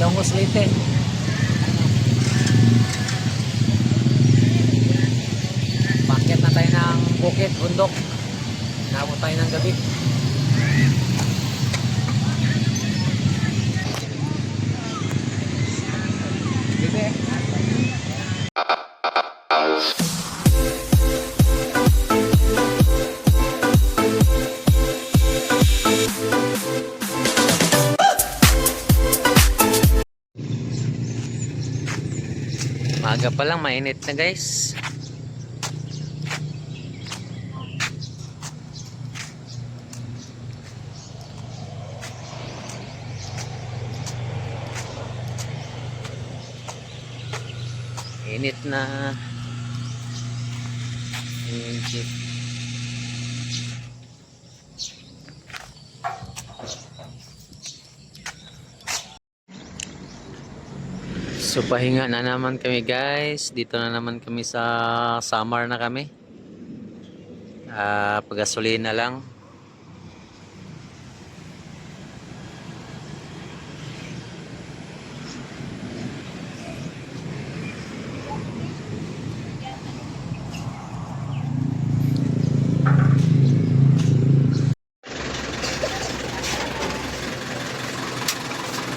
Ilongos Leyte. Paket na tayo ng bukid, bundok. Inabot tayo ng gabi. Maaga pa lang, mainit na guys. Init na. Init. So pahinga na naman kami guys. Dito na naman kami sa Samar na kami. Pagasolina lang.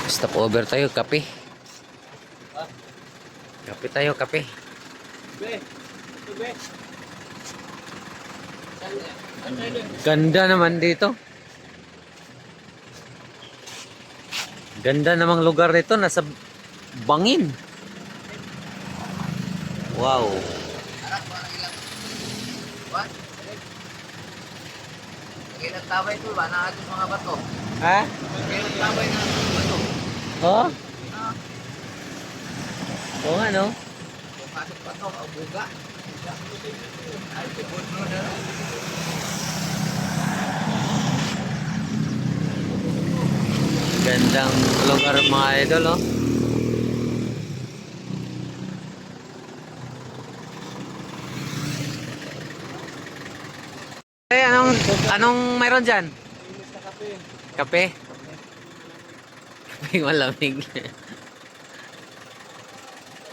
Stop over tayo, kape. Kape tayo, kape. Ganda naman dito. Ganda namang lugar nito, nasa bangin. Wow. Nagtabay ito ba na ating mga bato? Ha? Nagtabay na ating bato. Oh? Oo nga no? Pasok bato, ang buga. Ay, tibod mo na. Gandang lugar mga idol oh. Anong mayroon dyan? Kape? Kape malamig.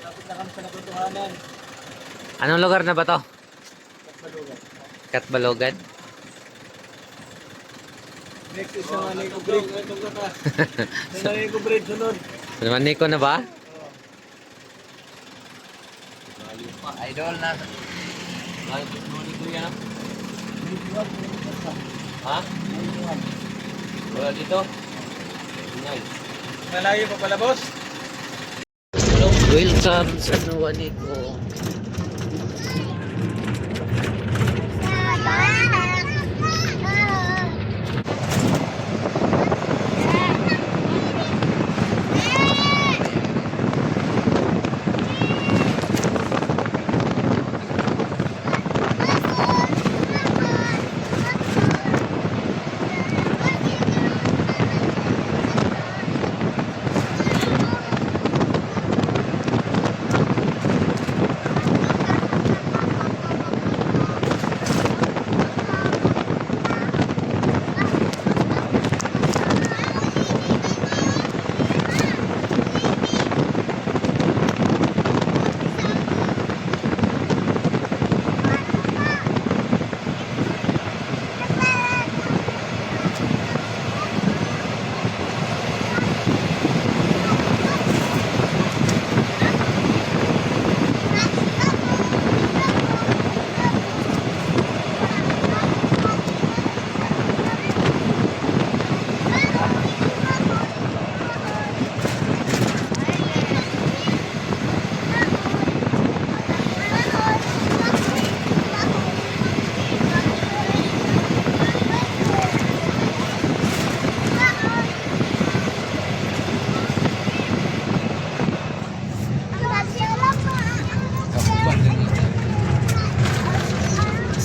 Lapit na kami sa natutuhanan. Anong lugar na ba to? Katbalogan. Katbalogan? Next is sa Maniko Bridge. Itong ka. Sa Maniko Bridge sunod. Sa Maniko na ba? Idol na. Ay, Maniko yan. Ha? Wala dito? Malayo pa pala boss? Welcome sa Maniko.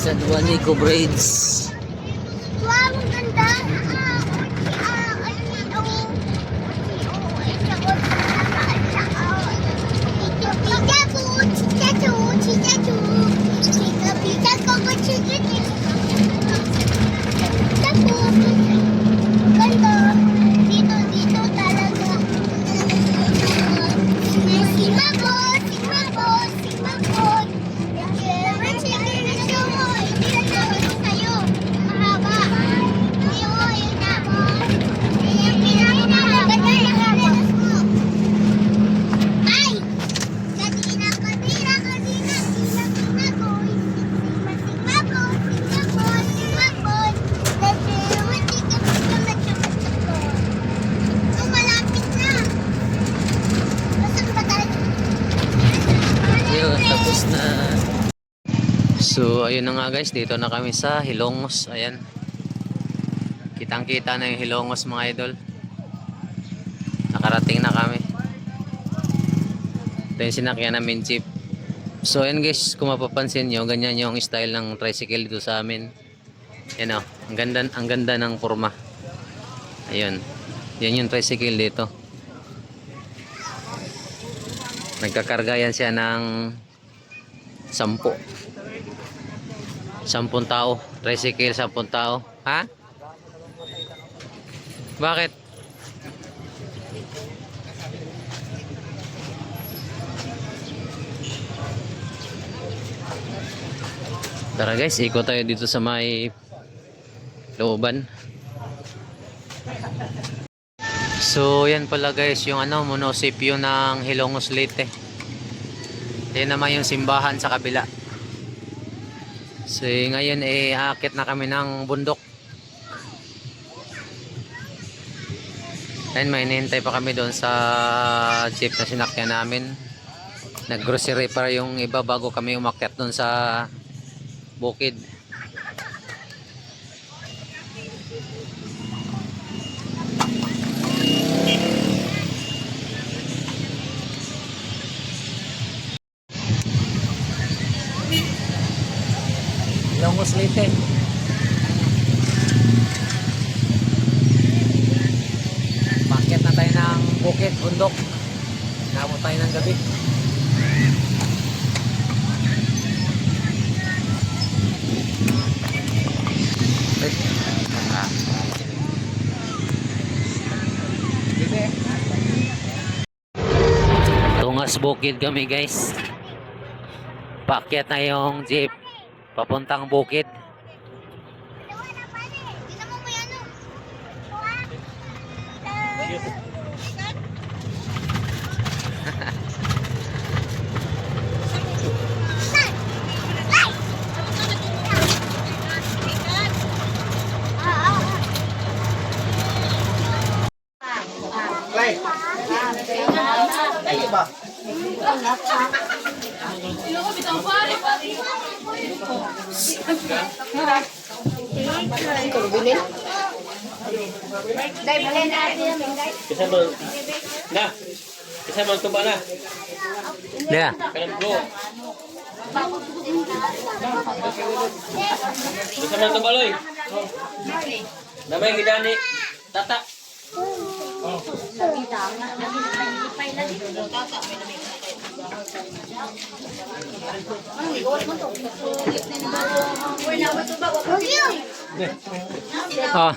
Sa Maniko Bridge. Wow, ang ganda. Ganda. Dito talaga. So ayun na nga guys, dito na kami sa Hilongos. Ayan. Kitang-kita na yung Hilongos mga idol. Nakarating na kami. Ito yung sinakyan namin jeep. So ayan guys, kung mapapansin nyo, ganyan yung style ng tricycle dito sa amin. Yan o, ang ganda ng forma. Ayun. Yan yung tricycle dito. Nagkakarga yan siya ng 10 tao. Tricycle 10 tao. Ha? Bakit? Tara guys, ikot tayo dito sa may looban. So yan pala guys, yung munisipyo ng Hilongos Leyte. Yan naman yung simbahan sa kabila. So ngayon aakit na kami ng bundok. Ayun, may hinihintay pa kami doon sa jeep na sinakyan namin. Nag-grocery pa yung iba bago kami umakyat doon sa bukid. Hilongos Leyte. Pakyat na tayo ng bukid, bundok. Nabot tayo ng gabi. Tungas bukid kami guys. Pakyat na yung jeep papuntang bukid. Isa man tuba na. Yeah. Kanang go. Isa man tuba loy. Damay gidani. Tata. Oh,